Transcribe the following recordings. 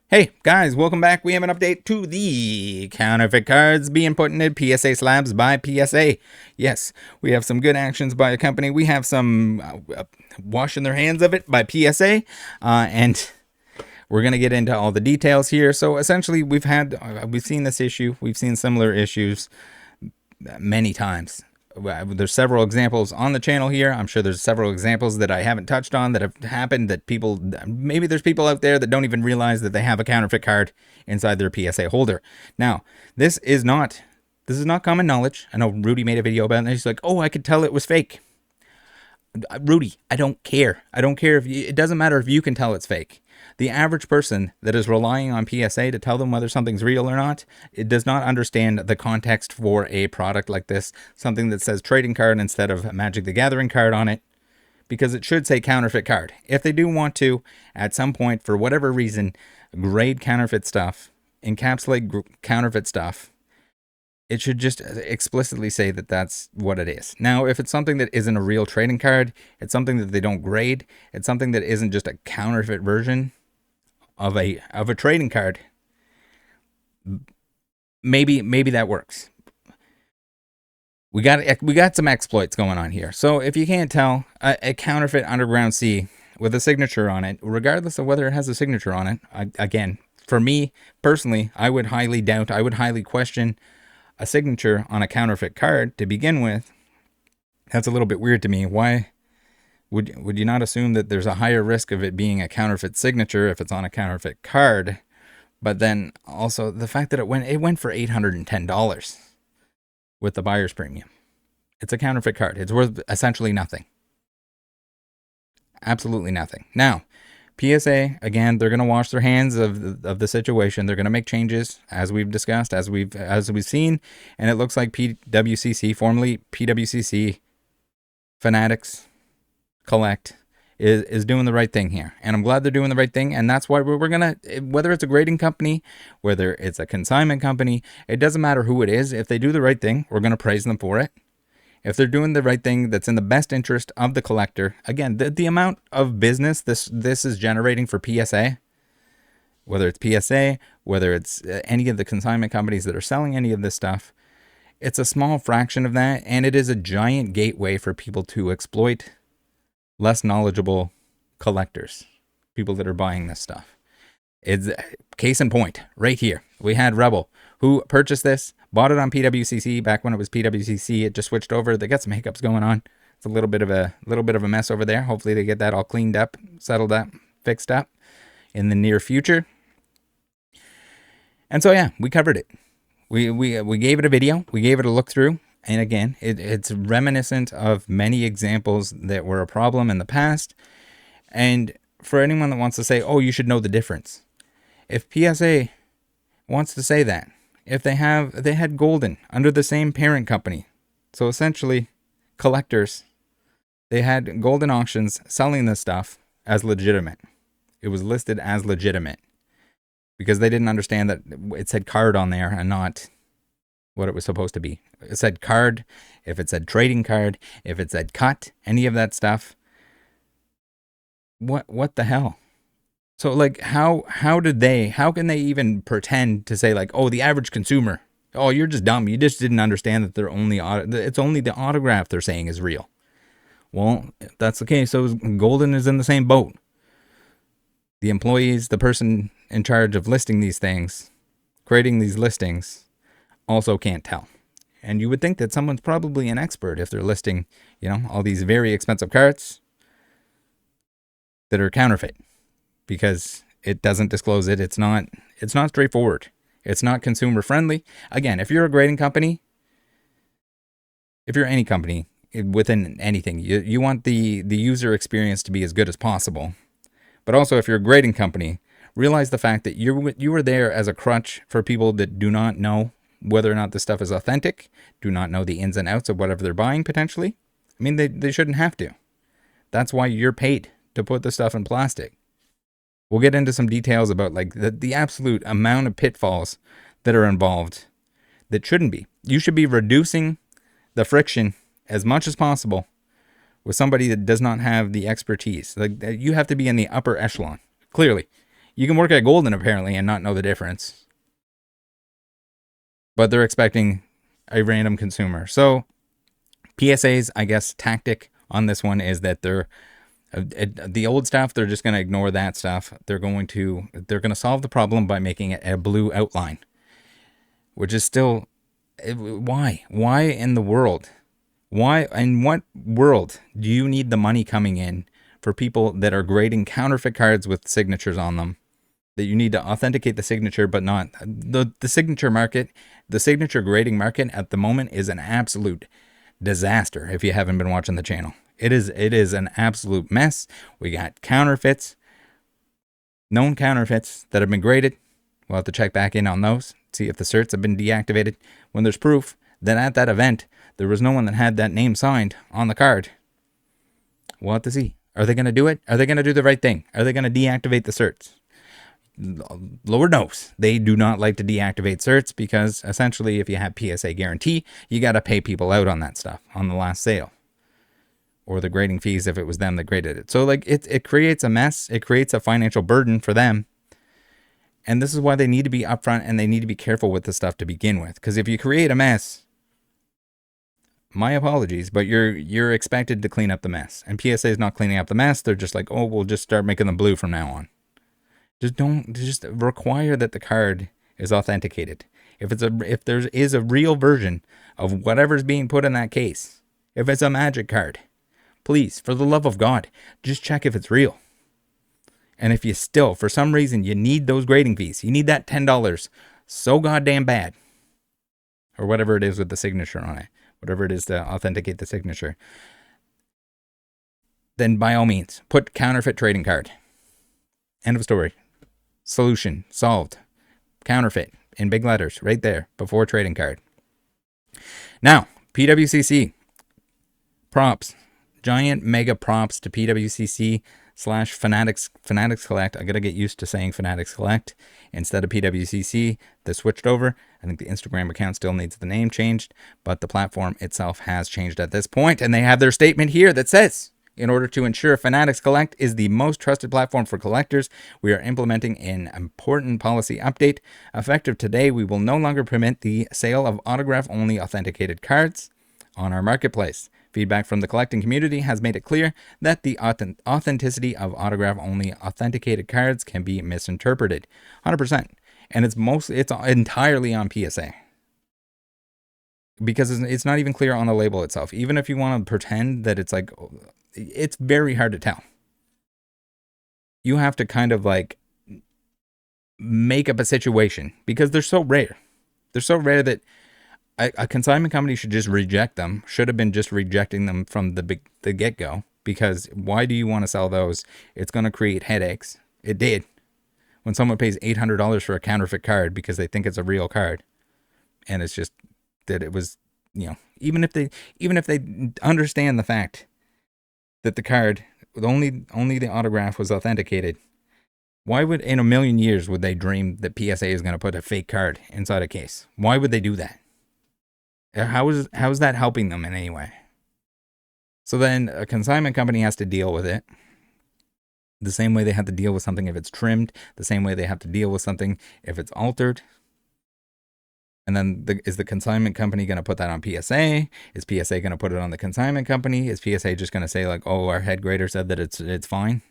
Hey guys, welcome back. We have an update to the counterfeit cards being put into PSA slabs by PSA. Yes, we have some good actions by a company. We have some washing their hands of it by PSA, and we're gonna get into all the details here. So essentially, we've seen this issue. We've seen similar issues many times. There's several examples on the channel here. I'm sure there's several examples that I haven't touched on that have happened that maybe there's people out there that don't even realize that they have a counterfeit card inside their PSA holder. Now, this is not common knowledge. I know Rudy made a video about it, and he's like, oh, I could tell it was fake. Rudy, I don't care. I don't care it doesn't matter if you can tell it's fake. The average person that is relying on PSA to tell them whether something's real or not, it does not understand the context for a product like this, something that says trading card instead of Magic the Gathering card on it, because it should say counterfeit card. If they do want to, at some point, for whatever reason, grade counterfeit stuff, encapsulate counterfeit stuff, it should just explicitly say that that's what it is. Now, if it's something that isn't a real trading card, it's something that they don't grade, it's something that isn't just a counterfeit version of a trading card, maybe that works. We got some exploits going on here. So if you can't tell, a counterfeit Underground Sea with a signature on it, regardless of whether it has a signature on it, again, for me personally, I would highly doubt, I would highly question a signature on a counterfeit card to begin with. That's a little bit weird to me. Why would you not assume that there's a higher risk of it being a counterfeit signature if it's on a counterfeit card? But then also the fact that it went for $810 with the buyer's premium. It's a counterfeit card. It's worth essentially nothing. Absolutely nothing. Now, PSA, again, they're going to wash their hands of the situation. They're going to make changes, as we've discussed, as we've seen, and it looks like PWCC, formerly PWCC, Fanatics, Collect, is doing the right thing here. And I'm glad they're doing the right thing, and that's why we're going to, whether it's a grading company, whether it's a consignment company, it doesn't matter who it is. If they do the right thing, we're going to praise them for it. If they're doing the right thing that's in the best interest of the collector, again, the amount of business this is generating for PSA, whether it's PSA, whether it's any of the consignment companies that are selling any of this stuff, it's a small fraction of that, and it is a giant gateway for people to exploit less knowledgeable collectors, people that are buying this stuff. It's case in point right here. We had Rebel, who purchased this, bought it on PWCC back when it was PWCC. It just switched over. They got some hiccups going on. It's a little bit of a mess over there. Hopefully they get that all cleaned up, settled up, fixed up in the near future. And so yeah, we covered it. We gave it a video. We gave it a look through. And again, it's reminiscent of many examples that were a problem in the past. And for anyone that wants to say, oh, you should know the difference. If PSA wants to say that, if they had Golden under the same parent company, so essentially collectors, they had Golden Auctions selling this stuff as legitimate. It was listed as legitimate because they didn't understand that it said card on there and not what it was supposed to be. It said card, if it said trading card, if it said cut, any of that stuff. What the hell? So like how can they even pretend to say like, oh, the average consumer, oh, you're just dumb. You just didn't understand that it's only the autograph they're saying is real. Well, if that's the case, so Golden is in the same boat. The employees, the person in charge of listing these things, creating these listings, also can't tell. And you would think that someone's probably an expert if they're listing, all these very expensive cards that are counterfeit, because it doesn't disclose it. It's not straightforward. It's not consumer friendly. Again, if you're a grading company, if you're any company within anything, you want the user experience to be as good as possible. But also, if you're a grading company, realize the fact that you are there as a crutch for people that do not know whether or not this stuff is authentic, do not know the ins and outs of whatever they're buying potentially. I mean, they shouldn't have to. That's why you're paid to put the stuff in plastic. We'll get into some details about like the absolute amount of pitfalls that are involved that shouldn't be. You should be reducing the friction as much as possible with somebody that does not have the expertise. Like, you have to be in the upper echelon. Clearly, You can work at Golden apparently and not know the difference. But they're expecting a random consumer. So PSA's, I guess, tactic on this one is that they're the old stuff, they're just going to ignore that stuff. They're going to solve the problem by making it a blue outline, which is still, why in the world? Why, in what world do you need the money coming in for people that are grading counterfeit cards with signatures on them? That you need to authenticate the signature, but not the signature market. The signature grading market at the moment is an absolute disaster. If you haven't been watching the channel, it is an absolute mess. We got counterfeits, known counterfeits that have been graded. We'll have to check back in on those, see if the certs have been deactivated. When there's proof that at that event there was no one that had that name signed on the card, we'll have to see. Are they going to do it? Are they going to do the right thing? Are they going to deactivate the certs? Lord knows they do not like to deactivate certs, because essentially if you have PSA guarantee, you got to pay people out on that stuff on the last sale, or the grading fees if it was them that graded it. So like it creates a mess. It creates a financial burden for them. And this is why they need to be upfront and they need to be careful with this stuff to begin with. Because if you create a mess, my apologies, but you're expected to clean up the mess. And PSA is not cleaning up the mess. They're just like, oh, we'll just start making them blue from now on. Just require that the card is authenticated. If there is a real version of whatever's being put in that case, if it's a magic card, please, for the love of God, just check if it's real. And if you still, for some reason, you need those grading fees, you need that $10 so goddamn bad, or whatever it is with the signature on it, whatever it is to authenticate the signature, then by all means, put counterfeit trading card. End of story. Solution solved. Counterfeit in big letters right there before trading card. Now, PWCC props, giant mega props to PWCC / Fanatics Collect. I gotta get used to saying Fanatics Collect instead of PWCC. They switched over. I think the Instagram account still needs the name changed, but the platform itself has changed at this point, and they have their statement here that says, in order to ensure Fanatics Collect is the most trusted platform for collectors, we are implementing an important policy update. Effective today, we will no longer permit the sale of autograph-only authenticated cards on our marketplace. Feedback from the collecting community has made it clear that the authenticity of autograph-only authenticated cards can be misinterpreted. 100%. And it's entirely on PSA. Because it's not even clear on the label itself. Even if you want to pretend that it's like, it's very hard to tell. You have to kind of like make up a situation, because they're so rare. They're so rare that a consignment company should just reject them. Should have been just rejecting them from the get-go. Because why do you want to sell those? It's going to create headaches. It did. When someone pays $800 for a counterfeit card because they think it's a real card, and it's just that it was, even if they understand the fact that the card, only the autograph was authenticated, why would, in a million years, would they dream that PSA is going to put a fake card inside a case? Why would they do that? How is that helping them in any way? So then a consignment company has to deal with it the same way they have to deal with something if it's trimmed, the same way they have to deal with something if it's altered. And then is the consignment company going to put that on PSA? Is PSA going to put it on the consignment company? Is PSA just going to say like, oh, our head grader said that it's fine?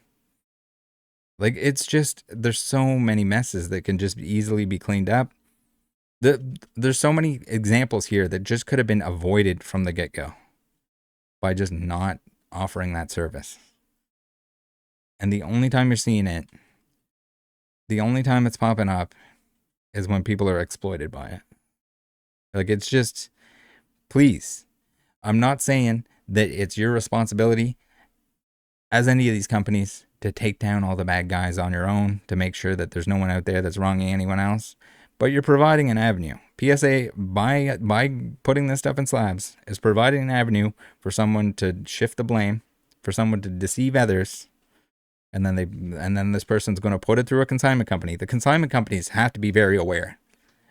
Like, it's just, there's so many messes that can just easily be cleaned up. There's so many examples here that just could have been avoided from the get-go by just not offering that service. And the only time you're seeing it, the only time it's popping up is when people are exploited by it. Like, it's just, please, I'm not saying that it's your responsibility as any of these companies to take down all the bad guys on your own, to make sure that there's no one out there that's wronging anyone else. But you're providing an avenue. PSA, by putting this stuff in slabs, is providing an avenue for someone to shift the blame, for someone to deceive others, and then this person's going to put it through a consignment company. The consignment companies have to be very aware.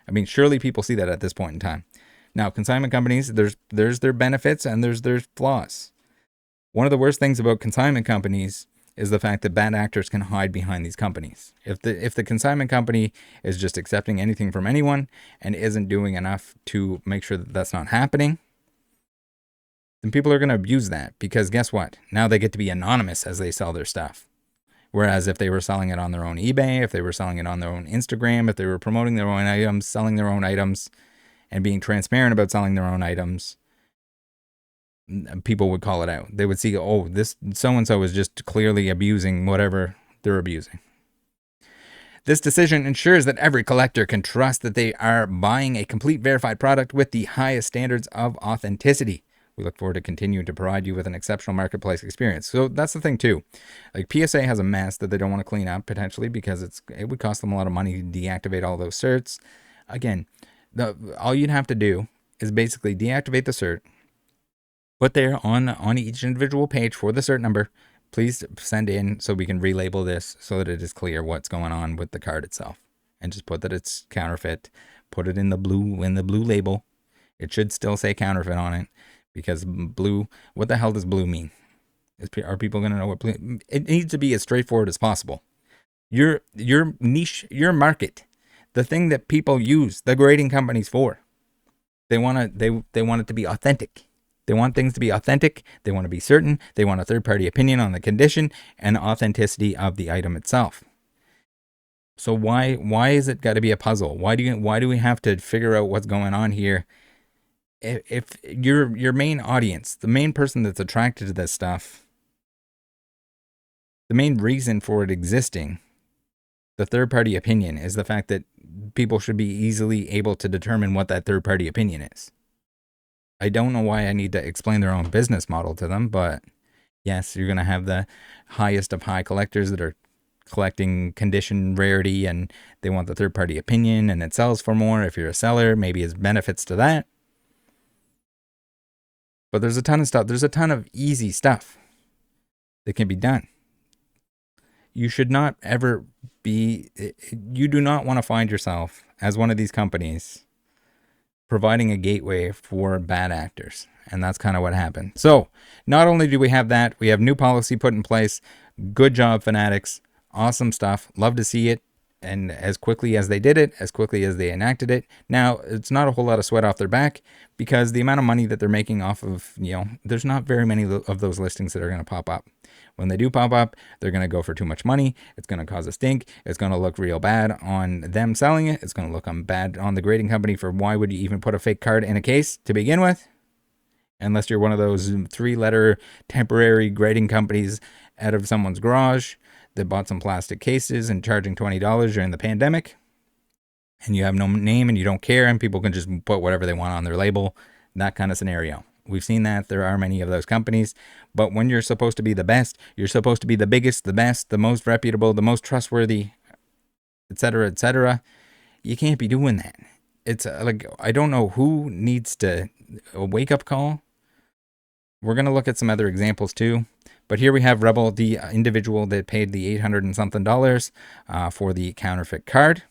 I mean, surely people see that at this point in time. Now, consignment companies, there's their benefits and there's their flaws. One of the worst things about consignment companies is the fact that bad actors can hide behind these companies. If the consignment company is just accepting anything from anyone and isn't doing enough to make sure that that's not happening, then people are going to abuse that, because guess what? Now they get to be anonymous as they sell their stuff. Whereas if they were selling it on their own eBay, if they were selling it on their own Instagram, if they were promoting their own items, selling their own items, and being transparent about selling their own items, people would call it out. They would see, oh, this so-and-so is just clearly abusing whatever they're abusing. This decision ensures that every collector can trust that they are buying a complete verified product with the highest standards of authenticity. We look forward to continuing to provide you with an exceptional marketplace experience. So that's the thing too. Like, PSA has a mess that they don't want to clean up potentially, because it would cost them a lot of money to deactivate all those certs. Again, all you'd have to do is basically deactivate the cert, put there on each individual page for the cert number, please send in so we can relabel this so that it is clear what's going on with the card itself, and just put that it's counterfeit. Put it in the blue label. It should still say counterfeit on it, because blue, what the hell does blue mean? Are people going to know what blue? It needs to be as straightforward as possible. Your niche, your market, the thing that people use the grading companies for. They want it to be authentic. They want things to be authentic. They want to be certain. They want a third-party opinion on the condition and authenticity of the item itself. So why is it got to be a puzzle? Why do we have to figure out what's going on here? If your main audience, the main person that's attracted to this stuff, the main reason for it existing, the third-party opinion, is the fact that people should be easily able to determine what that third-party opinion is. I don't know why I need to explain their own business model to them, but yes, you're going to have the highest of high collectors that are collecting condition rarity, and they want the third-party opinion, and it sells for more. If you're a seller, maybe there's benefits to that. But there's a ton of stuff. There's a ton of easy stuff that can be done. You should not ever be, you do not want to find yourself as one of these companies providing a gateway for bad actors. And that's kind of what happened. So not only do we have that, we have new policy put in place. Good job, Fanatics. Awesome stuff. Love to see it. And as quickly as they did it, as quickly as they enacted it. Now, it's not a whole lot of sweat off their back, because the amount of money that they're making off of, there's not very many of those listings that are going to pop up. When they do pop up, they're going to go for too much money. It's going to cause a stink. It's going to look real bad on them selling it. It's going to look bad on the grading company for why would you even put a fake card in a case to begin with? Unless you're one of those 3-letter temporary grading companies out of someone's garage that bought some plastic cases and charging $20 during the pandemic, and you have no name and you don't care, and people can just put whatever they want on their label. That kind of scenario. We've seen that. There are many of those companies. But when you're supposed to be the best, you're supposed to be the biggest, the best, the most reputable, the most trustworthy, etc., you can't be doing that. It's like, I don't know who needs a wake-up call. We're going to look at some other examples too. But here we have Rebel, the individual that paid the $800 and something for the counterfeit card.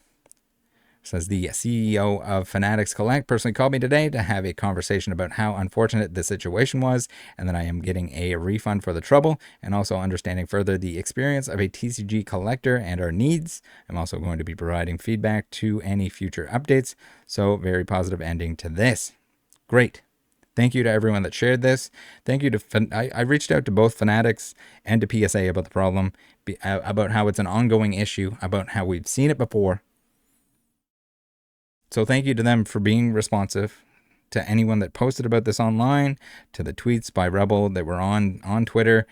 Says the CEO of Fanatics Collect personally called me today to have a conversation about how unfortunate the situation was, and that I am getting a refund for the trouble, and also understanding further the experience of a TCG collector and our needs. I'm also going to be providing feedback to any future updates. So very positive ending to this. Great. Thank you to everyone that shared this. Thank you to, I reached out to both Fanatics and to PSA about the problem, about how it's an ongoing issue, about how we've seen it before. So thank you to them for being responsive, to anyone that posted about this online, to the tweets by Rebel that were on Twitter,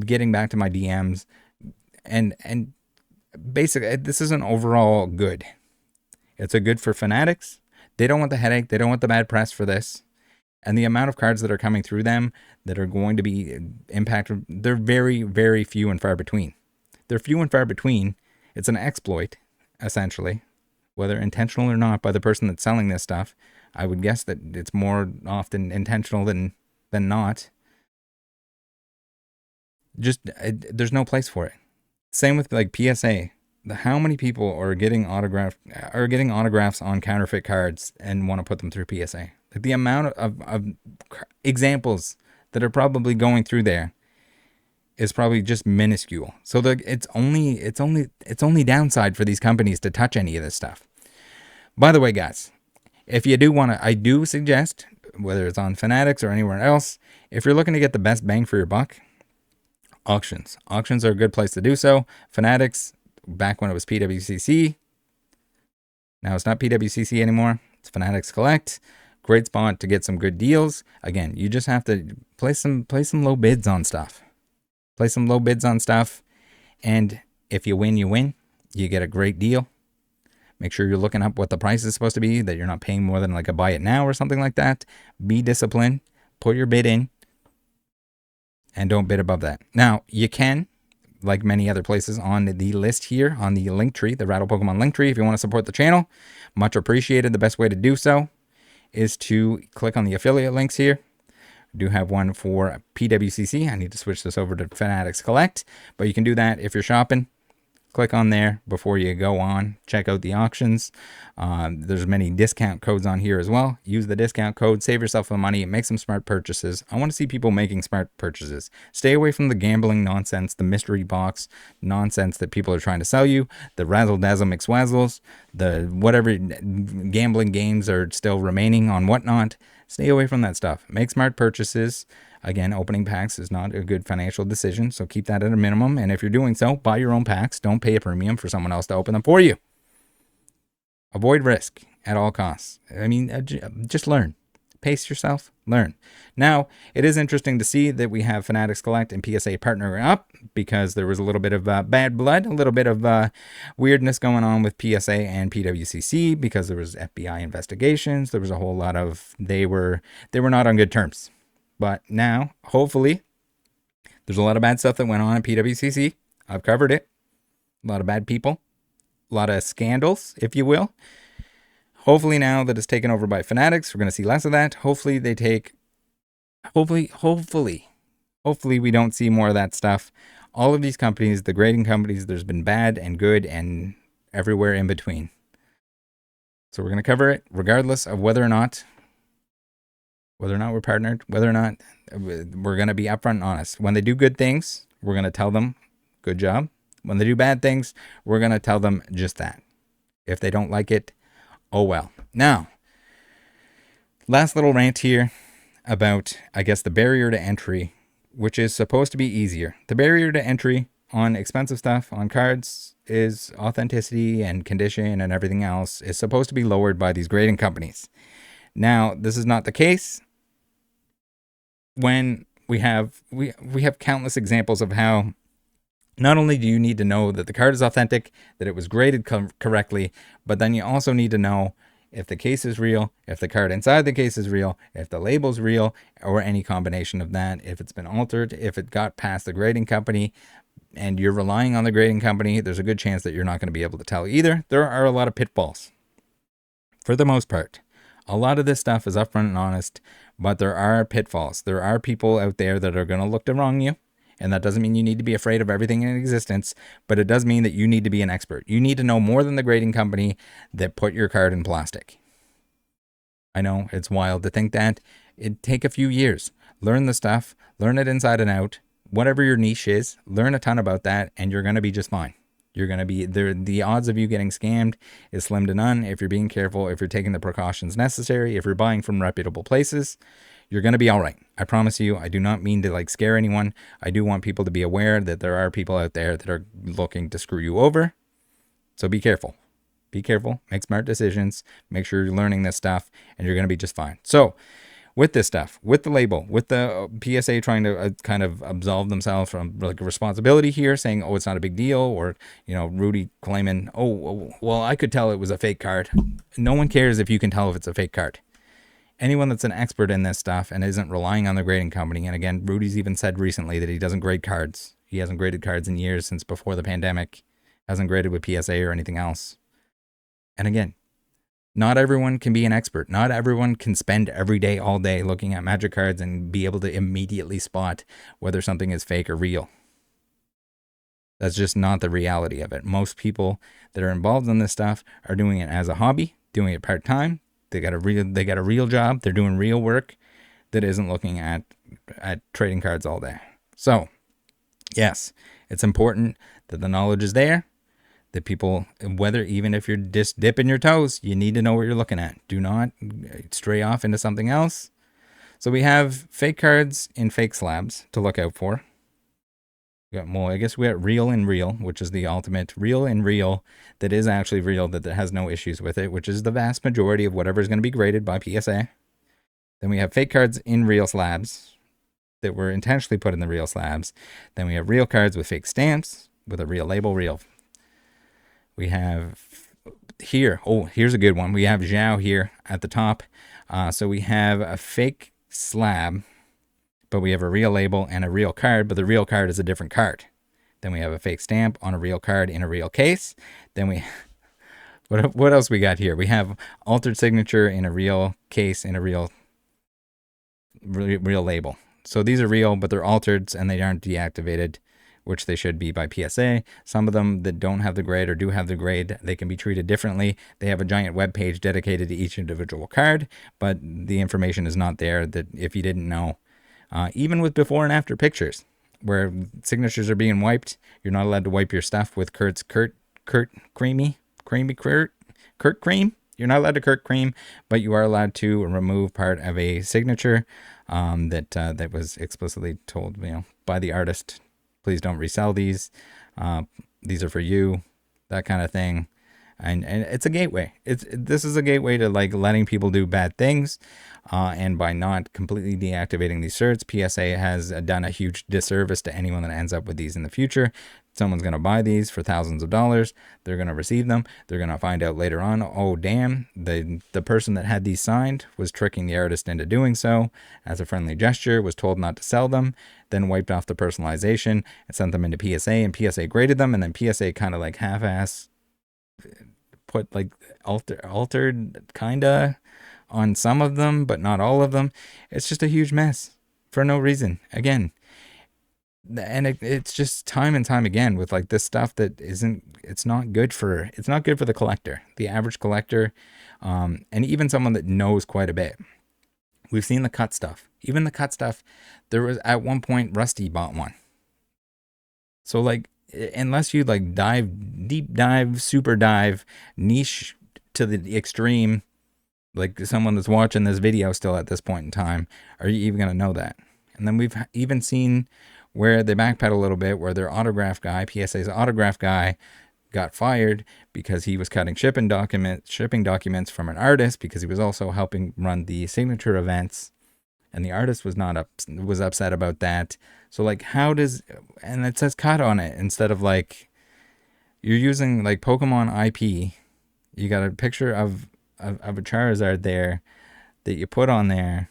getting back to my DMs. And basically, this is an overall good. It's a good for Fanatics. They don't want the headache. They don't want the bad press for this. And the amount of cards that are coming through them that are going to be impacted, they're very, very few and far between. They're few and far between. It's an exploit, essentially. Whether intentional or not by the person that's selling this stuff. I would guess that it's more often intentional than not. Just, there's no place for it. Same with like PSA. How many people are getting autographs on counterfeit cards and want to put them through PSA? Like, the amount of examples that are probably going through there is probably just minuscule. So it's only downside for these companies to touch any of this stuff. By the way, guys, if you do want to, I do suggest, whether it's on Fanatics or anywhere else, if you're looking to get the best bang for your buck, auctions. Auctions are a good place to do so. Fanatics, back when it was PWCC, now it's not PWCC anymore. It's Fanatics Collect. Great spot to get some good deals. Again, you just have to place some low bids on stuff. Place some low bids on stuff, and if you win, you win. You get a great deal. Make sure you're looking up what the price is supposed to be, that you're not paying more than like a buy it now or something like that. Be disciplined. Put your bid in, and don't bid above that. Now, you can, like many other places on the list here, on the link tree, the Rattle Pokemon link tree, if you want to support the channel, much appreciated. The best way to do so is to click on the affiliate links here. I do have one for PWCC. I need to switch this over to Fanatics Collect, but you can do that if you're shopping. Click on there before you go on. Check out the auctions. There's many discount codes on here as well. Use the discount code. Save yourself some money. Make some smart purchases. I want to see people making smart purchases. Stay away from the gambling nonsense, the mystery box nonsense that people are trying to sell you, the razzle dazzle mixwazzles, the whatever gambling games are still remaining on whatnot. Stay away from that stuff. Make smart purchases. Again, opening packs is not a good financial decision, so keep that at a minimum. And if you're doing so, buy your own packs. Don't pay a premium for someone else to open them for you. Avoid risk at all costs. I mean, just learn. Pace yourself. Learn. Now, it is interesting to see that we have Fanatics Collect and PSA partnering up, because there was a little bit of bad blood, a little bit of weirdness going on with PSA and PWCC, because there was FBI investigations. There was a whole lot of, they were not on good terms. But now, hopefully, there's a lot of bad stuff that went on at PWCC. I've covered it. A lot of bad people. A lot of scandals, if you will. Hopefully now that it's taken over by Fanatics, we're going to see less of that. Hopefully they take... Hopefully we don't see more of that stuff. All of these companies, the grading companies, there's been bad and good and everywhere in between. So we're going to cover it regardless of whether or not we're partnered, whether or not we're going to be upfront and honest. When they do good things, we're going to tell them, good job. When they do bad things, we're going to tell them just that. If they don't like it, oh well. Now, last little rant here about, I guess, the barrier to entry, which is supposed to be easier. The barrier to entry on expensive stuff, on cards, is authenticity and condition and everything else is supposed to be lowered by these grading companies. Now, this is not the case. When we have countless examples of how not only do you need to know that the card is authentic, that it was graded correctly, but then you also need to know if the case is real, if the card inside the case is real, if the label's real, or any combination of that, if it's been altered, if it got past the grading company, and you're relying on the grading company, there's a good chance that you're not going to be able to tell either. There are a lot of pitfalls. For the most part, a lot of this stuff is upfront and honest, but there are pitfalls. There are people out there that are going to look to wrong you, and that doesn't mean you need to be afraid of everything in existence, but it does mean that you need to be an expert. You need to know more than the grading company that put your card in plastic. I know, it's wild to think that. It'd take a few years. Learn the stuff, learn it inside and out, whatever your niche is, learn a ton about that, and you're going to be just fine. You're going to be there. The odds of you getting scammed is slim to none if you're being careful, if you're taking the precautions necessary, if you're buying from reputable places. You're going to be all right. I promise you. I do not mean to scare anyone. I do want people to be aware that there are people out there that are looking to screw you over. So be careful. Be careful. Make smart decisions. Make sure you're learning this stuff, and you're going to be just fine. So with this stuff, with the label, with the PSA trying to kind of absolve themselves from a responsibility here, saying, oh, it's not a big deal, or, Rudy claiming, oh, well, I could tell it was a fake card. No one cares if you can tell if it's a fake card. Anyone that's an expert in this stuff and isn't relying on the grading company, and again, Rudy's even said recently that he doesn't grade cards. He hasn't graded cards in years since before the pandemic. Hasn't graded with PSA or anything else. And again, not everyone can be an expert. Not everyone can spend every day, all day looking at Magic cards and be able to immediately spot whether something is fake or real. That's just not the reality of it. Most people that are involved in this stuff are doing it as a hobby, doing it part-time. They got a real job. They're doing real work that isn't looking at trading cards all day. So Yes, it's important that the knowledge is there, that people, whether even if you're just dipping your toes, you need to know what you're looking at. Do not stray off into something else. So we have fake cards in fake slabs to look out for. Well, I guess we got real and real, which is the ultimate real and real that is actually real, that has no issues with it, which is the vast majority of whatever is going to be graded by PSA. Then we have fake cards in real slabs that were intentionally put in the real slabs. Then we have real cards with fake stamps with a real label, real. We have here, here's a good one. We have Zhao here at the top. So we have a fake slab, but we have a real label and a real card, but the real card is a different card. Then we have a fake stamp on a real card in a real case. Then we, what else we got here? We have altered signature in a real case in a real label. So these are real, but they're altered and they aren't deactivated, which they should be by PSA. Some of them that don't have the grade or do have the grade, they can be treated differently. They have a giant web page dedicated to each individual card, but the information is not there, that if you didn't know. Even with before and after pictures, where signatures are being wiped, you're not allowed to wipe your stuff with Kurt cream. You're not allowed to Kurt cream, but you are allowed to remove part of a signature that was explicitly told, by the artist. Please don't resell these. These are for you, that kind of thing. And it's a gateway. This is a gateway to like letting people do bad things. And by not completely deactivating these certs, PSA has done a huge disservice to anyone that ends up with these in the future. Someone's going to buy these for thousands of dollars. They're going to receive them. They're going to find out later on, oh, damn, the person that had these signed was tricking the artist into doing so as a friendly gesture, was told not to sell them, then wiped off the personalization and sent them into PSA, and PSA graded them, and then PSA kind of like half-ass put like altered kind of on some of them, but not all of them. It's just a huge mess for no reason. Again, and it's just time and time again with like this stuff that it's not good for the collector, the average collector, and even someone that knows quite a bit. We've seen the cut stuff. Even the cut stuff, there was at one point Rusty bought one. So like, unless you like deep dive, super dive, niche to the extreme, like someone that's watching this video still at this point in time, are you even going to know that? And then we've even seen where they backpedal a little bit, where their autograph guy, PSA's autograph guy, got fired because he was cutting shipping documents from an artist, because he was also helping run the signature events, and the artist was upset about that. So like, and it says cut on it instead of like, you're using like Pokemon IP. You got a picture of a Charizard there that you put on there,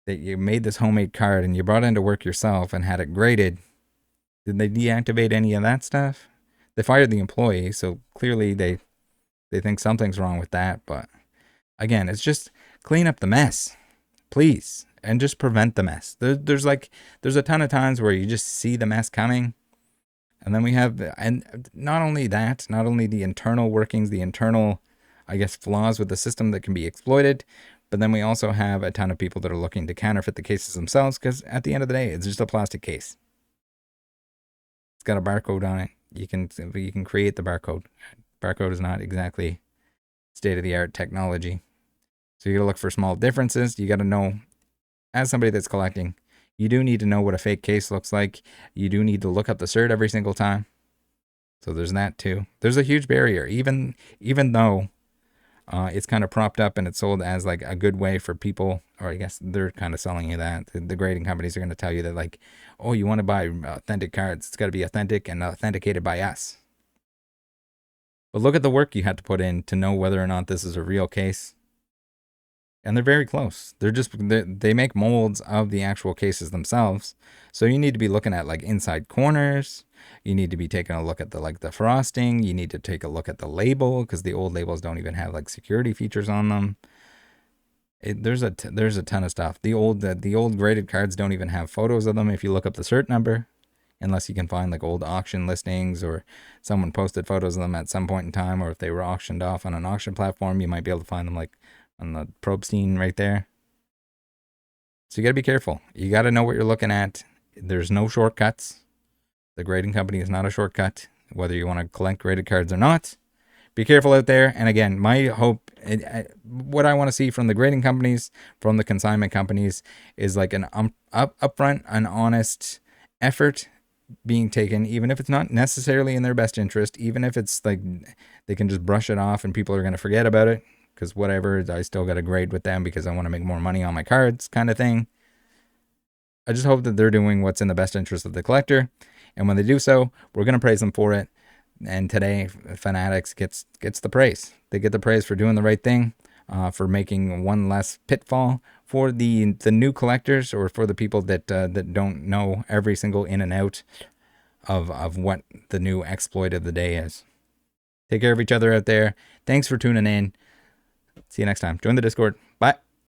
that you made this homemade card and you brought into work yourself and had it graded. Did they deactivate any of that stuff? They fired the employee, so clearly they think something's wrong with that. But again, it's just clean up the mess, please, and just prevent the mess. There's a ton of times where you just see the mess coming, and then we have, and not only the internal workings, the internal, I guess, flaws with the system that can be exploited, but then we also have a ton of people that are looking to counterfeit the cases themselves, because at the end of the day, it's just a plastic case. It's got a barcode on it. You can create the barcode. Barcode is not exactly state-of-the-art technology. So you got to look for small differences. You got to know, as somebody that's collecting, you do need to know what a fake case looks like. You do need to look up the cert every single time. So there's that too. There's a huge barrier, even though it's kind of propped up and it's sold as like a good way for people, or I guess they're kind of selling you that. The grading companies are going to tell you that like, oh, you want to buy authentic cards, it's got to be authentic and authenticated by us. But look at the work you had to put in to know whether or not this is a real case. And they're very close. They make molds of the actual cases themselves. So you need to be looking at like inside corners. You need to be taking a look at the frosting. You need to take a look at the label, because the old labels don't even have like security features on them. There's a ton of stuff. The old graded cards don't even have photos of them if you look up the cert number, unless you can find like old auction listings, or someone posted photos of them at some point in time, or if they were auctioned off on an auction platform, you might be able to find them like on the Probstein right there. So you got to be careful. You got to know what you're looking at. There's no shortcuts. The grading company is not a shortcut, whether you want to collect graded cards or not. Be careful out there. And again, my hope, what I want to see from the grading companies, from the consignment companies, is like an upfront, an honest effort being taken, even if it's not necessarily in their best interest, even if it's like they can just brush it off and people are going to forget about it, because whatever, I still got to grade with them because I want to make more money on my cards kind of thing. I just hope that they're doing what's in the best interest of the collector. And when they do so, we're going to praise them for it. And today, Fanatics gets the praise. They get the praise for doing the right thing, for making one less pitfall for the new collectors, or for the people that don't know every single in and out of what the new exploit of the day is. Take care of each other out there. Thanks for tuning in. See you next time. Join the Discord.